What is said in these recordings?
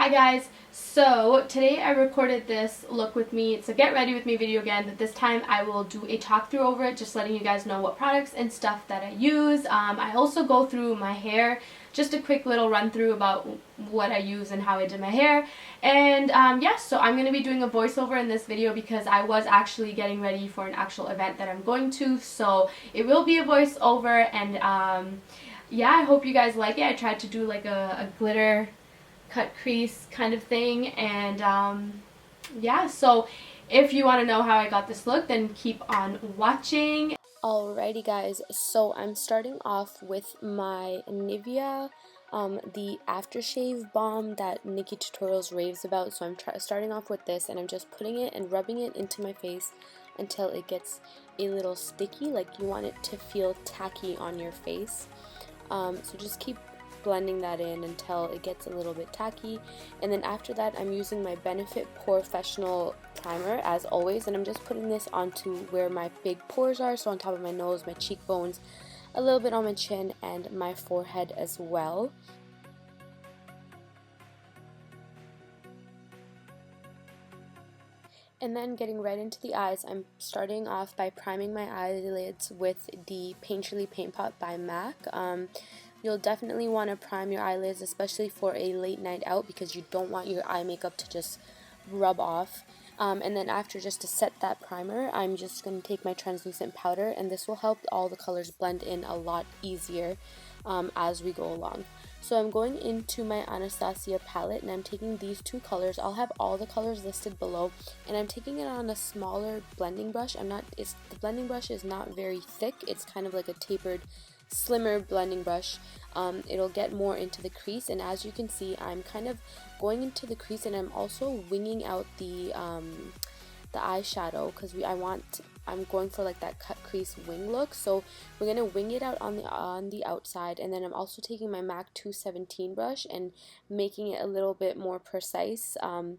Hi guys, so today I recorded this look with me. It's a get ready with me video again, but this time I will do a talk through over it, just letting you guys know what products and stuff that I use. I also go through my hair, just a quick little run through about what I use and how I did my hair. And yeah, so I'm going to be doing a voiceover in this video because I was actually getting ready for an actual event that I'm going to, so it will be a voiceover. And yeah, I hope you guys like it. I tried to do like a glitter cut crease kind of thing, and yeah, so if you want to know how I got this look, then keep on watching. Alrighty guys, so I'm starting off with my Nivea, the aftershave balm that Nikki Tutorials raves about. So I'm starting off with this, and I'm just putting it and rubbing it into my face until it gets a little sticky, like you want it to feel tacky on your face. So just keep blending that in until it gets a little bit tacky, and then after that I'm using my Benefit Professional primer as always, and I'm just putting this onto where my big pores are, so on top of my nose, my cheekbones, a little bit on my chin, and my forehead as well. And then getting right into the eyes, I'm starting off by priming my eyelids with the Painterly Paint Pot by MAC. You'll definitely want to prime your eyelids, especially for a late night out, because you don't want your eye makeup to just rub off. And then after, just to set that primer, I'm just going to take my translucent powder, and this will help all the colors blend in a lot easier as we go along. So I'm going into my Anastasia palette, and I'm taking these two colors. I'll have all the colors listed below, and I'm taking it on a smaller blending brush. The blending brush is not very thick. It's kind of like a tapered, slimmer blending brush. It'll get more into the crease, and as you can see, I'm kind of going into the crease, and I'm also winging out the eyeshadow, because I'm going for like that cut crease wing look. So we're gonna wing it out on the outside, and then I'm also taking my MAC 217 brush and making it a little bit more precise, and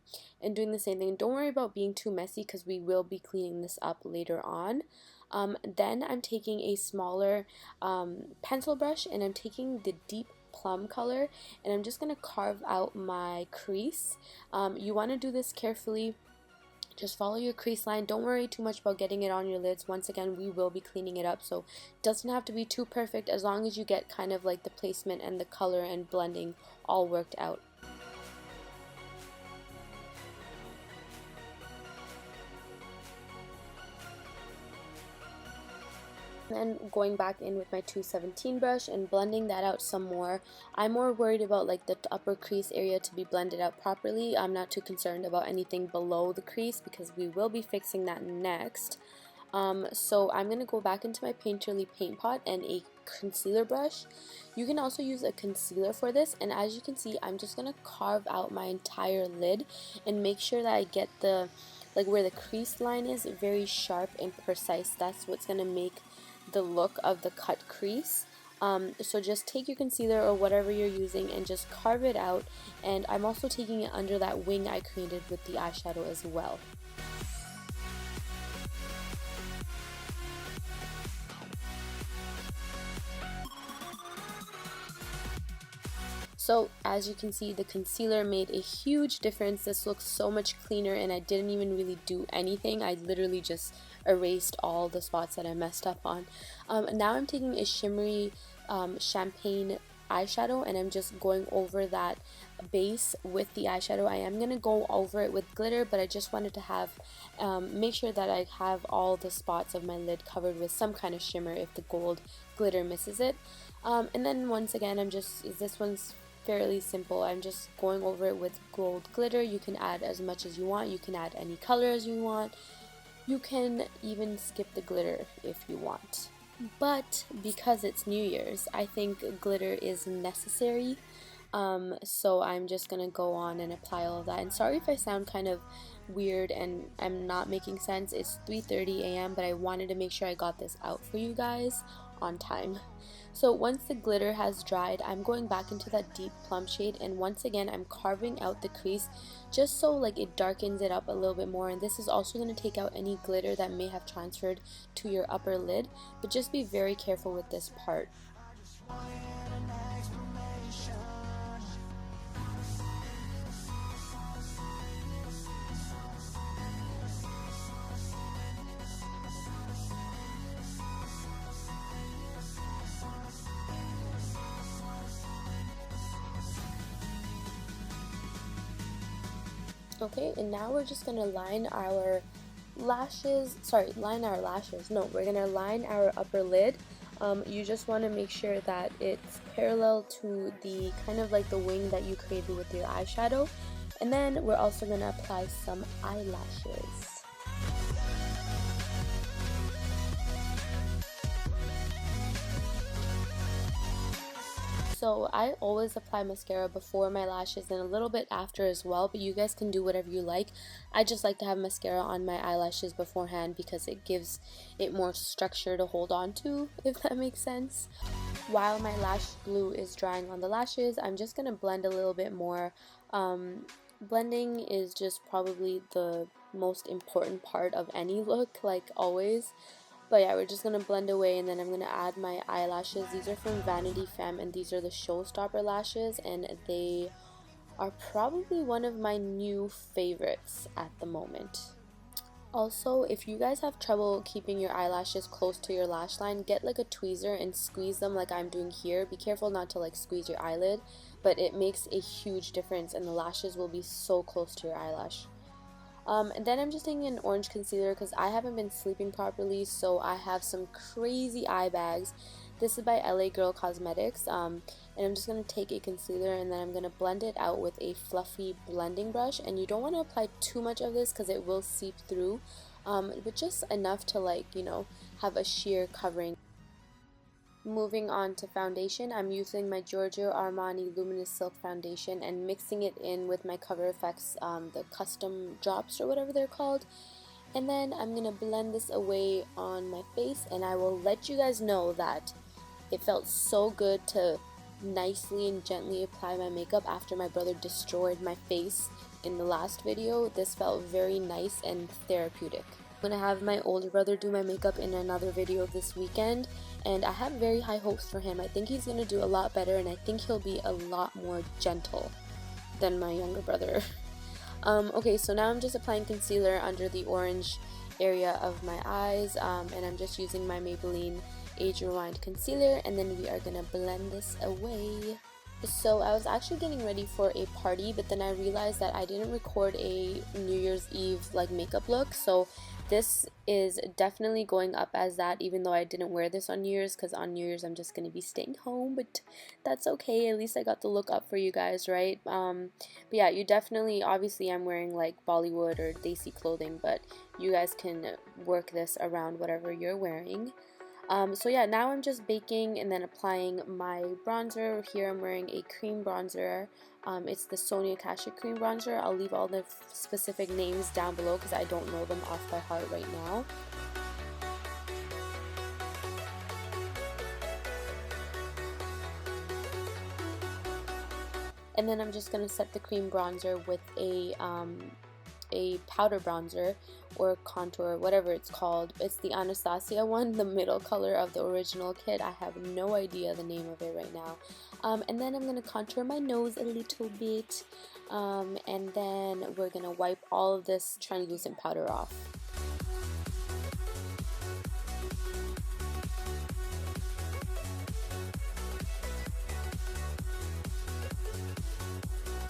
doing the same thing. Don't worry about being too messy, because we will be cleaning this up later on. Then I'm taking a smaller pencil brush, and I'm taking the deep plum color, and I'm just going to carve out my crease. You want to do this carefully. Just follow your crease line. Don't worry too much about getting it on your lids. Once again, we will be cleaning it up, so it doesn't have to be too perfect, as long as you get kind of like the placement and the color and blending all worked out. Then going back in with my 217 brush and blending that out some more. I'm more worried about like the upper crease area to be blended out properly. I'm not too concerned about anything below the crease, because we will be fixing that next. So I'm going to go back into my Painterly Paint Pot and a concealer brush. You can also use a concealer for this, and as you can see, I'm just going to carve out my entire lid and make sure that I get the, like where the crease line is, very sharp and precise. That's what's going to make the look of the cut crease. So just take your concealer or whatever you're using and just carve it out, and I'm also taking it under that wing I created with the eyeshadow as well. So as you can see, the concealer made a huge difference. This looks so much cleaner, and I didn't even really do anything. I literally just erased all the spots that I messed up on. Now I'm taking a shimmery champagne eyeshadow, and I'm just going over that base with the eyeshadow. I am going to go over it with glitter, but I just wanted to have make sure that I have all the spots of my lid covered with some kind of shimmer if the gold glitter misses it. And then once again, this one's fairly simple. I'm just going over it with gold glitter. You can add as much as you want. You can add any color as you want. You can even skip the glitter if you want. But because it's New Year's, I think glitter is necessary. So I'm just gonna go on and apply all of that. And sorry if I sound kind of weird and I'm not making sense. It's 3:30 a.m. but I wanted to make sure I got this out for you guys on time. So once the glitter has dried, I'm going back into that deep plum shade, and once again I'm carving out the crease just so like it darkens it up a little bit more. And this is also going to take out any glitter that may have transferred to your upper lid, but just be very careful with this part. Okay, and now we're just gonna line our lashes, no, we're gonna line our upper lid. You just want to make sure that it's parallel to the kind of like the wing that you created with your eyeshadow. And then we're also going to apply some eyelashes. So I always apply mascara before my lashes and a little bit after as well, but you guys can do whatever you like. I just like to have mascara on my eyelashes beforehand because it gives it more structure to hold on to, if that makes sense. While my lash glue is drying on the lashes, I'm just going to blend a little bit more. Blending is just probably the most important part of any look, like always. But yeah, we're just going to blend away, and then I'm going to add my eyelashes. These are from Vanityfemme, and these are the Showstopper lashes, and they are probably one of my new favorites at the moment. Also, if you guys have trouble keeping your eyelashes close to your lash line, get like a tweezer and squeeze them like I'm doing here. Be careful not to like squeeze your eyelid, but it makes a huge difference and the lashes will be so close to your eyelash. And then I'm just taking an orange concealer because I haven't been sleeping properly, so I have some crazy eye bags. This is by Gerard Cosmetics, and I'm just going to take a concealer and then I'm going to blend it out with a fluffy blending brush. And you don't want to apply too much of this because it will seep through, but just enough to, like, you know, have a sheer covering. Moving on to foundation, I'm using my Giorgio Armani Luminous Silk Foundation and mixing it in with my Cover FX, the custom drops or whatever they're called. And then I'm going to blend this away on my face, and I will let you guys know that it felt so good to nicely and gently apply my makeup after my brother destroyed my face in the last video. This felt very nice and therapeutic. I'm going to have my older brother do my makeup in another video this weekend, and I have very high hopes for him. I think he's going to do a lot better, and I think he'll be a lot more gentle than my younger brother. Okay, so now I'm just applying concealer under the orange area of my eyes, and I'm just using my Maybelline Age Rewind concealer, and then we are going to blend this away. So I was actually getting ready for a party, but then I realized that I didn't record a New Year's Eve like makeup look, so this is definitely going up as that, even though I didn't wear this on New Year's, because on New Year's I'm just going to be staying home, but that's okay. At least I got the look up for you guys, right? But yeah, you definitely, obviously I'm wearing like Bollywood or Desi clothing, but you guys can work this around whatever you're wearing. So yeah, now I'm just baking and then applying my bronzer. Here I'm wearing a cream bronzer. It's the Sonia Kashuk cream bronzer. I'll leave all the specific names down below because I don't know them off by heart right now. And then I'm just going to set the cream bronzer with a powder bronzer or contour, whatever it's called. It's the Anastasia one, the middle color of the original kit. I have no idea the name of it right now. And then I'm going to contour my nose a little bit, and then we're going to wipe all of this translucent powder off.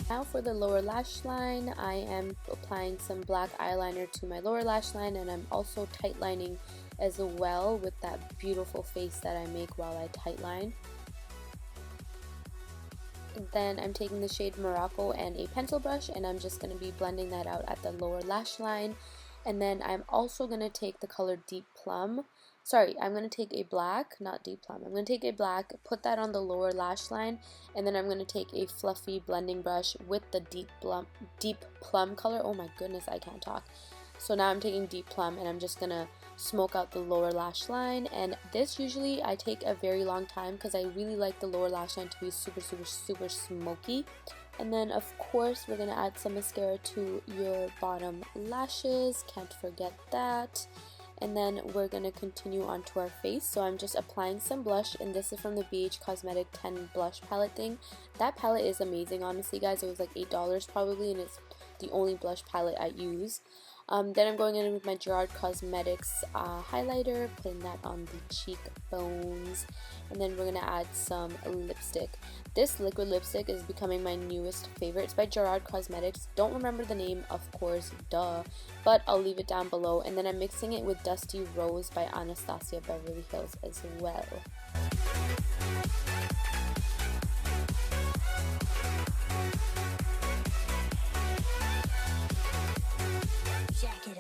Now for the lower lash line, I am applying some black eyeliner to my lower lash line, and I'm also tightlining as well with that beautiful face that I make while I tightline. Then I'm taking the shade Morocco and a pencil brush, and I'm just going to be blending that out at the lower lash line. And then I'm also going to take the color Deep Plum. Sorry, I'm going to take a black, not Deep Plum. I'm going to take a black, put that on the lower lash line, and then I'm going to take a fluffy blending brush with the Deep Plum color. Oh my goodness, I can't talk. So now I'm taking Deep Plum, and I'm just going to smoke out the lower lash line. And this usually I take a very long time because I really like the lower lash line to be super, super, super smoky. And then of course we're going to add some mascara to your bottom lashes. Can't forget that. And then we're going to continue onto our face. So I'm just applying some blush, and this is from the BH Cosmetic 10 blush palette thing. That palette is amazing, honestly guys. It was like $8 probably, and it's the only blush palette I use. Then I'm going in with my Gerard Cosmetics highlighter, putting that on the cheekbones, and then we're going to add some lipstick. This liquid lipstick is becoming my newest favorite. It's by Gerard Cosmetics. Don't remember the name, of course, duh, but I'll leave it down below. And then I'm mixing it with Dusty Rose by Anastasia Beverly Hills as well.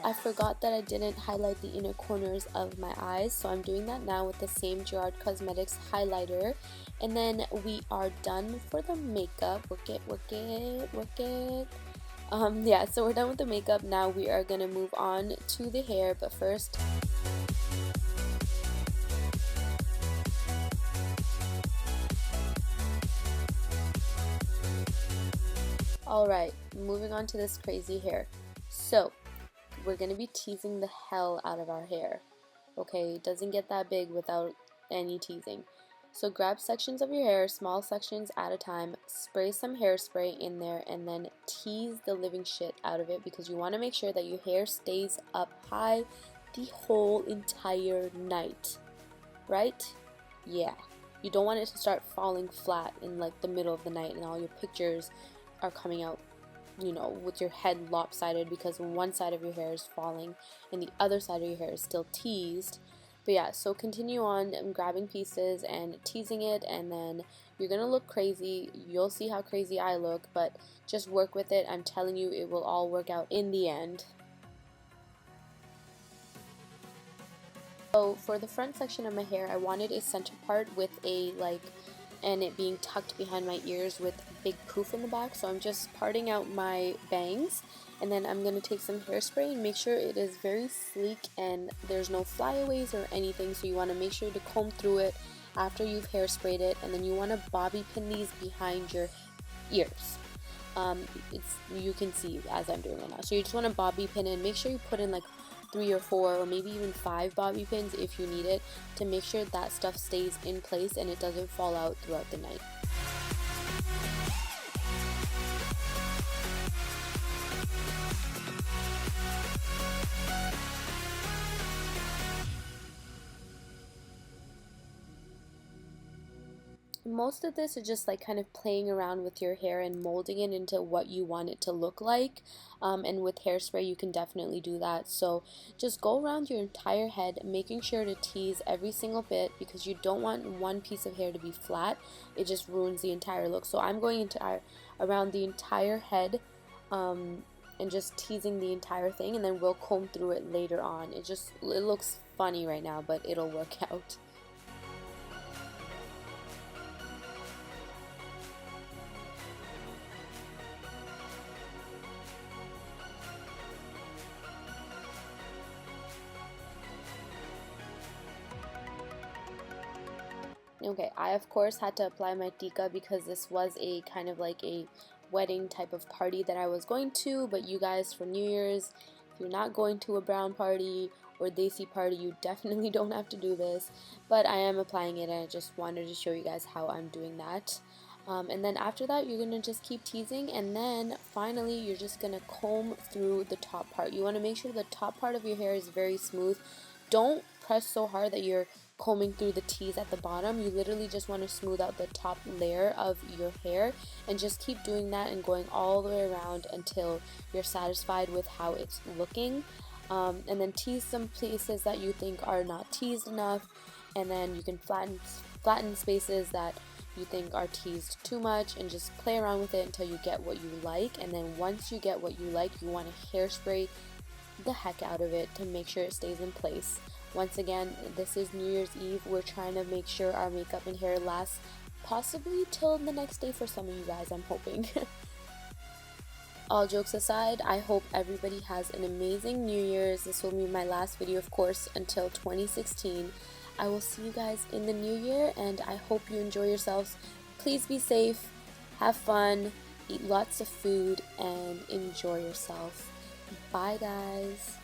I forgot that I didn't highlight the inner corners of my eyes, so I'm doing that now with the same Gerard Cosmetics highlighter. And then we are done for the makeup. Work it, work it, work it. Yeah, so we're done with the makeup. Now we are gonna move on to the hair, but first, alright, moving on to this crazy hair. So we're going to be teasing the hell out of our hair. Okay, it doesn't get that big without any teasing. So grab sections of your hair, small sections at a time, spray some hairspray in there, and then tease the living shit out of it, because you want to make sure that your hair stays up high the whole entire night. Right? Yeah. You don't want it to start falling flat in like the middle of the night and all your pictures are coming out, you know, with your head lopsided because one side of your hair is falling and the other side of your hair is still teased. But yeah, so continue on grabbing pieces and teasing it, and then you're gonna look crazy. You'll see how crazy I look, but just work with it. I'm telling you, it will all work out in the end. So for the front section of my hair, I wanted a center part with a and it being tucked behind my ears with a big poof in the back. So I'm just parting out my bangs, and then I'm going to take some hairspray and make sure it is very sleek and there's no flyaways or anything. So you want to make sure to comb through it after you've hairsprayed it, and then you want to bobby pin these behind your ears. You can see as I'm doing it now. So you just want to bobby pin and make sure you put in like 3 or 4 or maybe even 5 bobby pins if you need it, to make sure that stuff stays in place and it doesn't fall out throughout the night. Most of this is just like kind of playing around with your hair and molding it into what you want it to look like, and with hairspray you can definitely do that. So just go around your entire head, making sure to tease every single bit, because you don't want one piece of hair to be flat. It just ruins the entire look. So I'm going into around the entire head, and just teasing the entire thing, and then we'll comb through it later on. It looks funny right now, but it'll work out. Okay, I of course had to apply my tika because this was a kind of like a wedding type of party that I was going to, but you guys, for New Year's, if you're not going to a brown party or desi party, you definitely don't have to do this, but I am applying it and I just wanted to show you guys how I'm doing that. And then after that, you're going to just keep teasing, and then finally you're just going to comb through the top part. You want to make sure the top part of your hair is very smooth. Don't press so hard that you're combing through the tease at the bottom. You literally just want to smooth out the top layer of your hair, and just keep doing that and going all the way around until you're satisfied with how it's looking. And then tease some places that you think are not teased enough, and then you can flatten spaces that you think are teased too much, and just play around with it until you get what you like. And then once you get what you like, you want to hairspray the heck out of it to make sure it stays in place. Once again, this is New Year's Eve. We're trying to make sure our makeup and hair lasts possibly till the next day for some of you guys, I'm hoping. All jokes aside, I hope everybody has an amazing New Year's. This will be my last video, of course, until 2016. I will see you guys in the new year, and I hope you enjoy yourselves. Please be safe, have fun, eat lots of food, and enjoy yourself. Bye, guys.